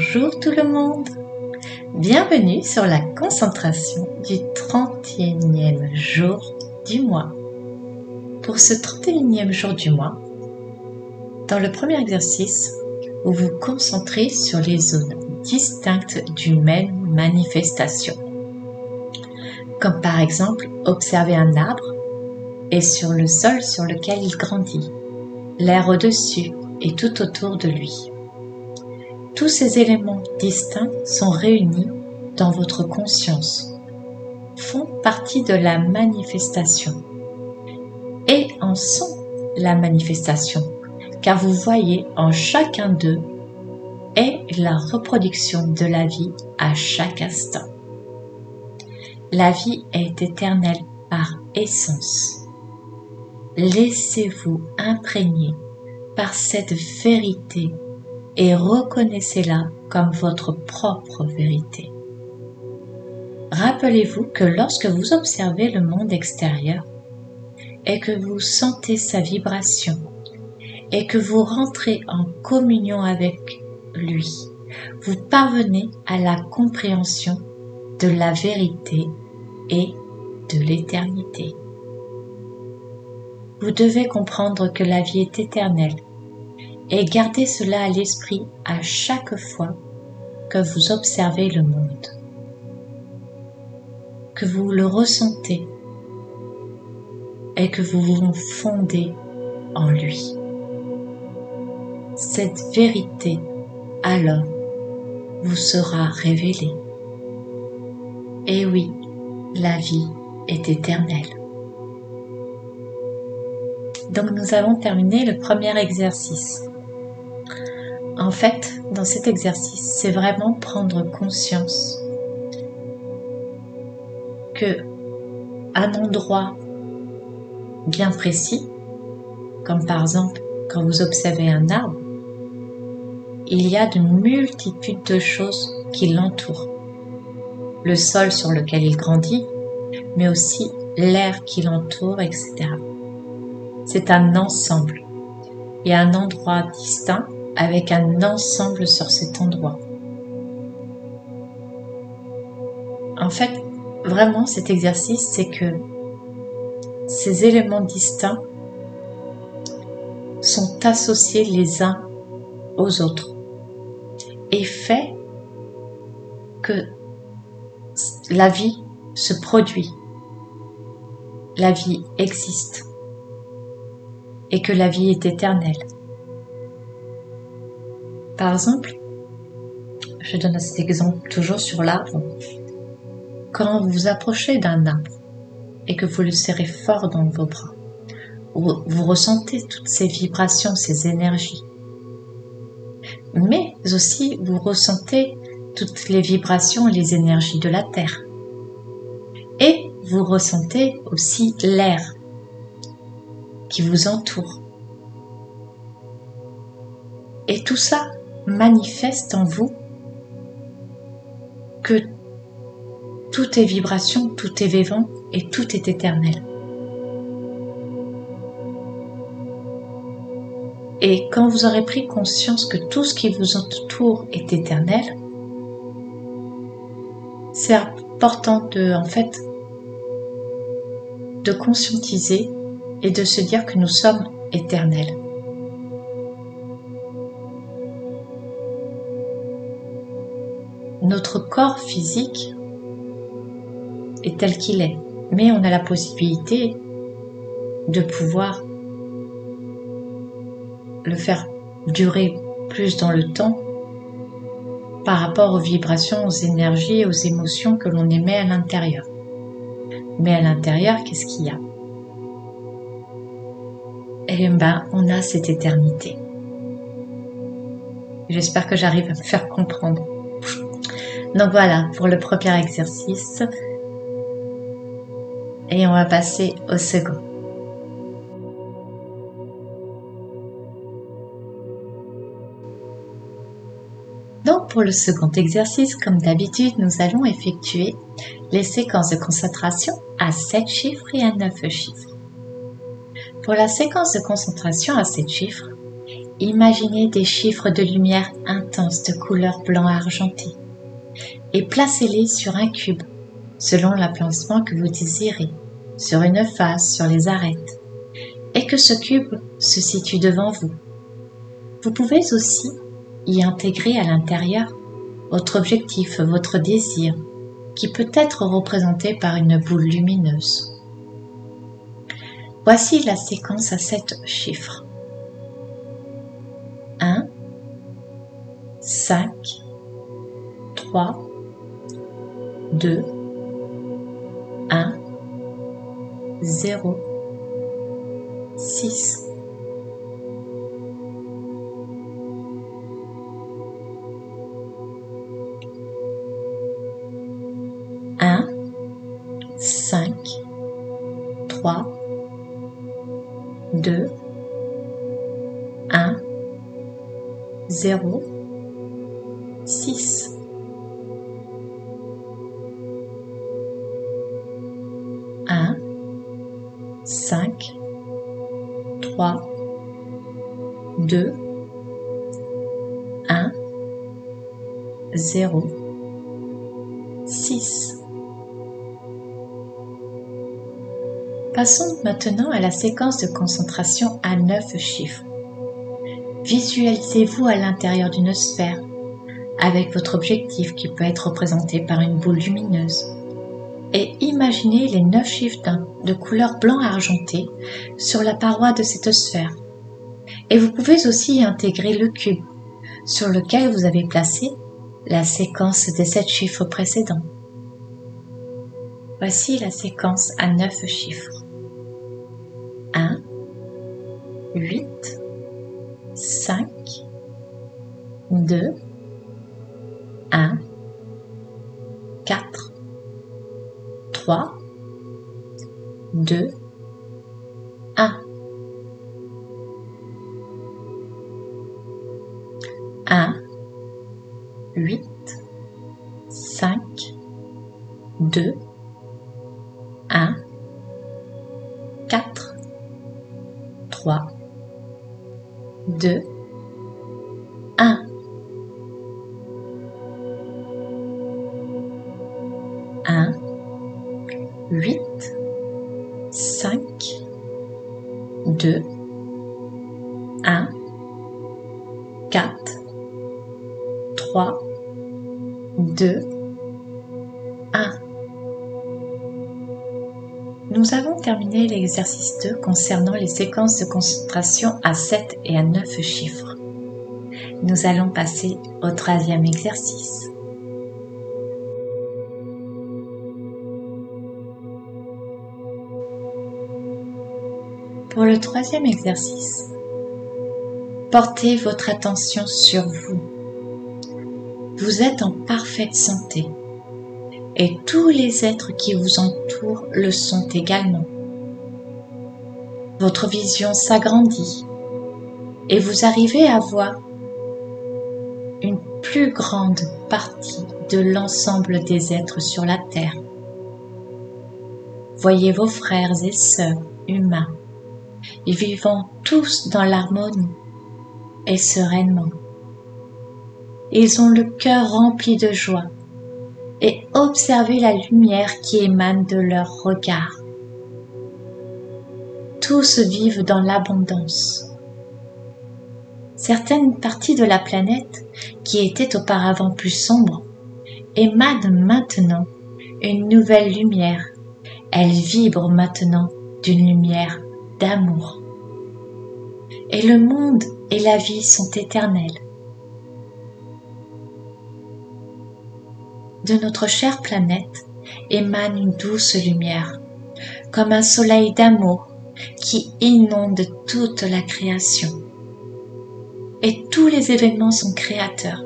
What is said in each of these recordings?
Bonjour tout le monde, bienvenue sur la concentration du 31e jour du mois. Pour ce 31e jour du mois, dans le premier exercice, vous vous concentrez sur les zones distinctes d'une même manifestation. Comme par exemple, observer un arbre et sur le sol sur lequel il grandit, l'air au-dessus et tout autour de lui. Tous ces éléments distincts sont réunis dans votre conscience, font partie de la manifestation et en sont la manifestation, car vous voyez en chacun d'eux est la reproduction de la vie à chaque instant. La vie est éternelle par essence. Laissez-vous imprégner par cette vérité et reconnaissez-la comme votre propre vérité. Rappelez-vous que lorsque vous observez le monde extérieur et que vous sentez sa vibration et que vous rentrez en communion avec lui, vous parvenez à la compréhension de la vérité et de l'éternité. Vous devez comprendre que la vie est éternelle et gardez cela à l'esprit à chaque fois que vous observez le monde, que vous le ressentez et que vous vous fondez en lui. Cette vérité, alors, vous sera révélée. Et oui, la vie est éternelle. Donc nous avons terminé le premier exercice. En fait, dans cet exercice, c'est vraiment prendre conscience que un endroit bien précis, comme par exemple quand vous observez un arbre, il y a de multitudes de choses qui l'entourent. Le sol sur lequel il grandit, mais aussi l'air qui l'entoure, etc. C'est un ensemble. Il y a un endroit distinct avec un ensemble sur cet endroit. En fait, vraiment cet exercice, c'est que ces éléments distincts sont associés les uns aux autres et fait que la vie se produit, la vie existe et que la vie est éternelle. Par exemple, je donne cet exemple toujours sur l'arbre. Quand vous vous approchez d'un arbre et que vous le serrez fort dans vos bras, vous ressentez toutes ces vibrations, ces énergies. Mais aussi, vous ressentez toutes les vibrations et les énergies de la terre. Et vous ressentez aussi l'air qui vous entoure. Et tout ça manifeste en vous que tout est vibration, tout est vivant et tout est éternel. Et quand vous aurez pris conscience que tout ce qui vous entoure est éternel, c'est important de conscientiser et de se dire que nous sommes éternels. Notre corps physique est tel qu'il est, mais on a la possibilité de pouvoir le faire durer plus dans le temps par rapport aux vibrations, aux énergies, aux émotions que l'on émet à l'intérieur. Mais à l'intérieur, qu'est-ce qu'il y a? Eh bien, on a cette éternité. J'espère que j'arrive à me faire comprendre. Donc voilà, pour le premier exercice. Et on va passer au second. Donc pour le second exercice, comme d'habitude, nous allons effectuer les séquences de concentration à 7 chiffres et à 9 chiffres. Pour la séquence de concentration à 7 chiffres, imaginez des chiffres de lumière intense de couleur blanc argenté et placez-les sur un cube, selon l'emplacement que vous désirez, sur une face, sur les arêtes, et que ce cube se situe devant vous. Vous pouvez aussi y intégrer à l'intérieur votre objectif, votre désir, qui peut être représenté par une boule lumineuse. Voici la séquence à 7 chiffres. 1, 5, 3, 2, 1, 0, 6. Un, 5, 3, 2, 1, 0, 6. Un, 5, 3, 2, 1, 0, 6. Passons maintenant à la séquence de concentration à 9 chiffres. Visualisez-vous à l'intérieur d'une sphère, avec votre objectif qui peut être représenté par une boule lumineuse. Et imaginez les 9 chiffres de couleur blanc argenté sur la paroi de cette sphère. Et vous pouvez aussi y intégrer le cube, sur lequel vous avez placé la séquence des 7 chiffres précédents. Voici la séquence à 9 chiffres. 1, 8, 5, 2, 1, 4, 3, 2, 1. 1, 8, 5, 2, 1, 4, 3, 2, 1. 1, 8, 5, 2, 1, 4, 3, 2, 1. Nous avons terminé l'exercice 2 concernant les séquences de concentration à 7 et à 9 chiffres. Nous allons passer au 3e exercice. Pour le 3e exercice, portez votre attention sur vous. Vous êtes en parfaite santé et tous les êtres qui vous entourent le sont également. Votre vision s'agrandit et vous arrivez à voir une plus grande partie de l'ensemble des êtres sur la Terre. Voyez vos frères et sœurs humains, vivant tous dans l'harmonie et sereinement. Ils ont le cœur rempli de joie et observez la lumière qui émane de leur regard. Tous vivent dans l'abondance. Certaines parties de la planète, qui étaient auparavant plus sombres, émanent maintenant une nouvelle lumière. Elles vibrent maintenant d'une lumière d'amour. Et le monde et la vie sont éternels. De notre chère planète émane une douce lumière, comme un soleil d'amour qui inonde toute la création. Et tous les événements sont créateurs.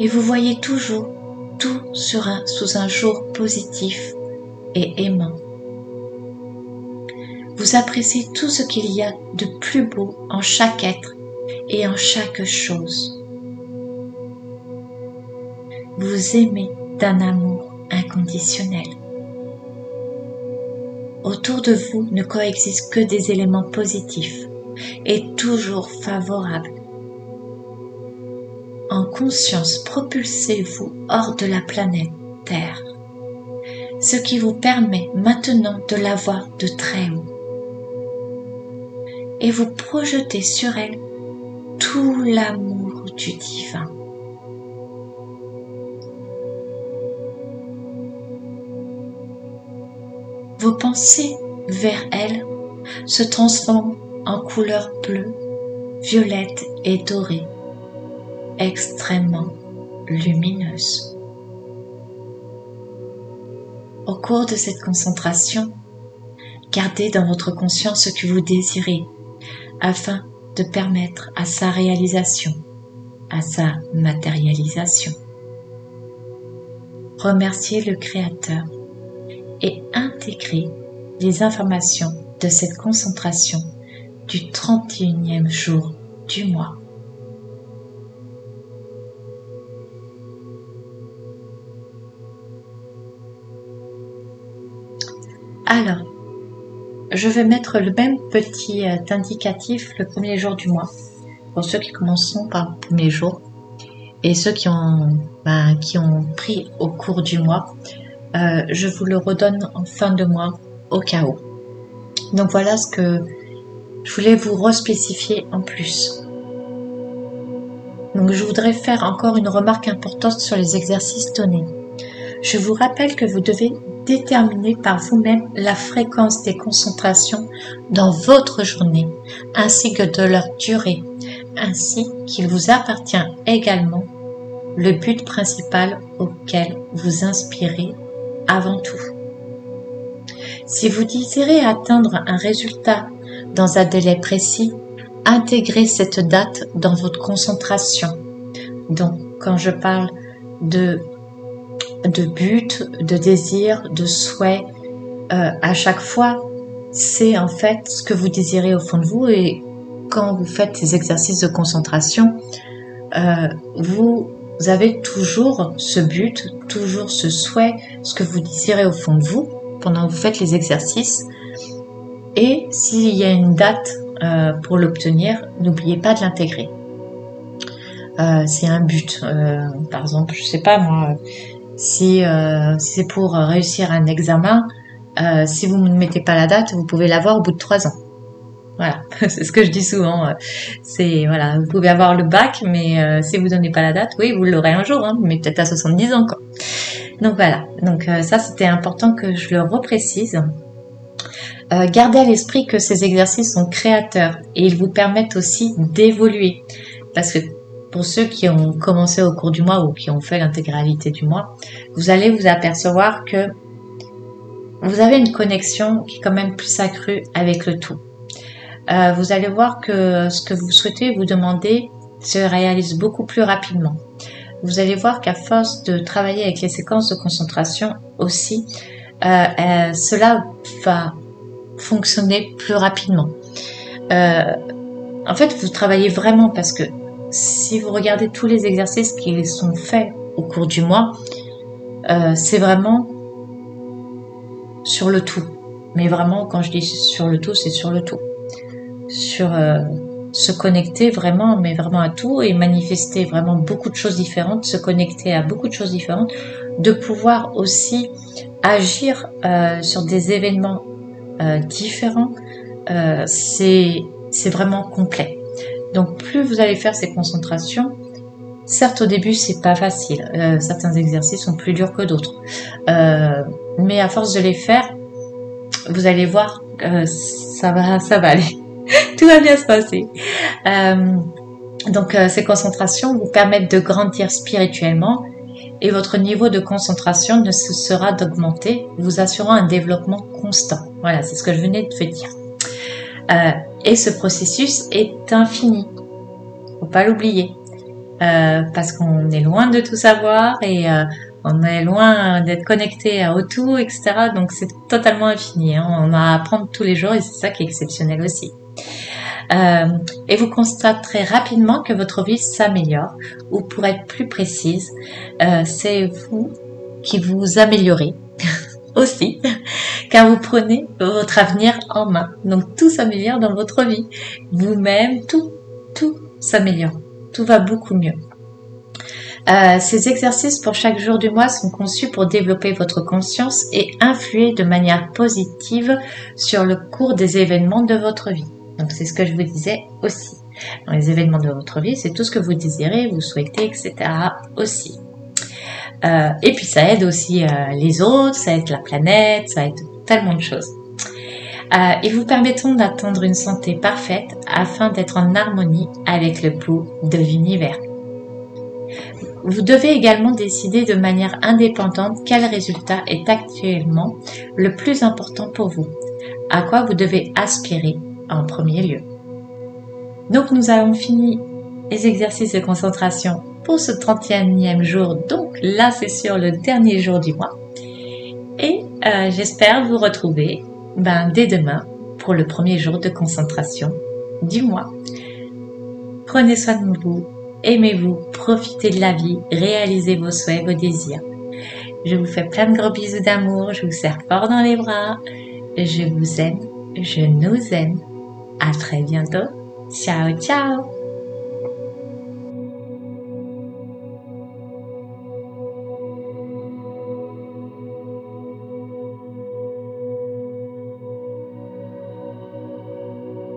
Et vous voyez toujours tout sous un jour positif et aimant. Vous appréciez tout ce qu'il y a de plus beau en chaque être et en chaque chose. Vous aimez d'un amour inconditionnel. Autour de vous ne coexistent que des éléments positifs, est toujours favorable. En conscience, propulsez-vous hors de la planète Terre, ce qui vous permet maintenant de la voir de très haut. Et vous projetez sur elle tout l'amour du divin. Vos pensées vers elle se transforment en couleur bleue, violette et dorée, extrêmement lumineuse. Au cours de cette concentration, gardez dans votre conscience ce que vous désirez afin de permettre à sa réalisation, à sa matérialisation. Remerciez le Créateur et intégrez les informations de cette concentration du 31e jour du mois. Alors, je vais mettre le même petit indicatif le premier jour du mois pour ceux qui commenceront par le premier jour et ceux qui ont pris au cours du mois. Je vous le redonne en fin de mois au cas où. Donc voilà ce que je voulais vous respécifier en plus. Donc je voudrais faire encore une remarque importante sur les exercices donnés. Je vous rappelle que vous devez déterminer par vous-même la fréquence des concentrations dans votre journée, ainsi que de leur durée, ainsi qu'il vous appartient également le but principal auquel vous inspirez avant tout. Si vous désirez atteindre un résultat dans un délai précis, intégrez cette date dans votre concentration. Donc, quand je parle de but, de désir, de souhait, à chaque fois, c'est en fait ce que vous désirez au fond de vous. Et quand vous faites ces exercices de concentration, vous avez toujours ce but, toujours ce souhait, ce que vous désirez au fond de vous pendant que vous faites les exercices. Et s'il y a une date pour l'obtenir, n'oubliez pas de l'intégrer. C'est un but. Par exemple, je sais pas moi, si c'est pour réussir un examen, si vous ne mettez pas la date, vous pouvez l'avoir au bout de 3 ans. Voilà, c'est ce que je dis souvent. C'est voilà, vous pouvez avoir le bac, mais si vous donnez pas la date, oui, vous l'aurez un jour, mais peut-être à 70 ans, quoi. Donc voilà. Donc ça, c'était important que je le reprécise. Gardez à l'esprit que ces exercices sont créateurs et ils vous permettent aussi d'évoluer, parce que pour ceux qui ont commencé au cours du mois ou qui ont fait l'intégralité du mois, vous allez vous apercevoir que vous avez une connexion qui est quand même plus accrue avec le tout. Vous allez voir que ce que vous souhaitez vous demander se réalise beaucoup plus rapidement. Vous allez voir qu'à force de travailler avec les séquences de concentration aussi, cela va fonctionner plus rapidement. En fait, vous travaillez vraiment parce que si vous regardez tous les exercices qui sont faits au cours du mois, c'est vraiment sur le tout. Mais vraiment, quand je dis sur le tout, c'est sur le tout. Sur se connecter vraiment, mais vraiment à tout et manifester vraiment beaucoup de choses différentes, se connecter à beaucoup de choses différentes, de pouvoir aussi agir sur des événements différents, c'est vraiment complet. Donc plus vous allez faire ces concentrations, certes au début c'est pas facile, certains exercices sont plus durs que d'autres, mais à force de les faire, vous allez voir ça va aller. Tout va bien se passer. Donc ces concentrations vous permettent de grandir spirituellement et votre niveau de concentration ne cessera d'augmenter, vous assurant un développement constant. Voilà, c'est ce que je venais de vous dire. Et ce processus est infini. Faut pas l'oublier. Parce qu'on est loin de tout savoir et on est loin d'être connecté au tout, etc. Donc c'est totalement infini. Hein. On a à apprendre tous les jours et c'est ça qui est exceptionnel aussi. Et vous constaterez rapidement que votre vie s'améliore, ou pour être plus précise, c'est vous qui vous améliorez aussi, car vous prenez votre avenir en main. Donc tout s'améliore dans votre vie. Vous-même, tout s'améliore. Tout va beaucoup mieux. Ces exercices pour chaque jour du mois sont conçus pour développer votre conscience et influer de manière positive sur le cours des événements de votre vie. Donc c'est ce que je vous disais aussi. Dans les événements de votre vie, c'est tout ce que vous désirez, vous souhaitez, etc. aussi. Et puis ça aide aussi les autres, ça aide la planète, ça aide tellement de choses. Ils vous permettront d'atteindre une santé parfaite afin d'être en harmonie avec le pouls de l'univers. Vous devez également décider de manière indépendante quel résultat est actuellement le plus important pour vous, à quoi vous devez aspirer en premier lieu. Donc nous avons fini les exercices de concentration pour ce 30e jour, donc là c'est sur le dernier jour du mois. Et j'espère vous retrouver dès demain pour le premier jour de concentration du mois. Prenez soin de vous. Aimez-vous, profitez de la vie, réalisez vos souhaits, vos désirs. Je vous fais plein de gros bisous d'amour, je vous serre fort dans les bras. Je vous aime, je nous aime. À très bientôt. Ciao, ciao!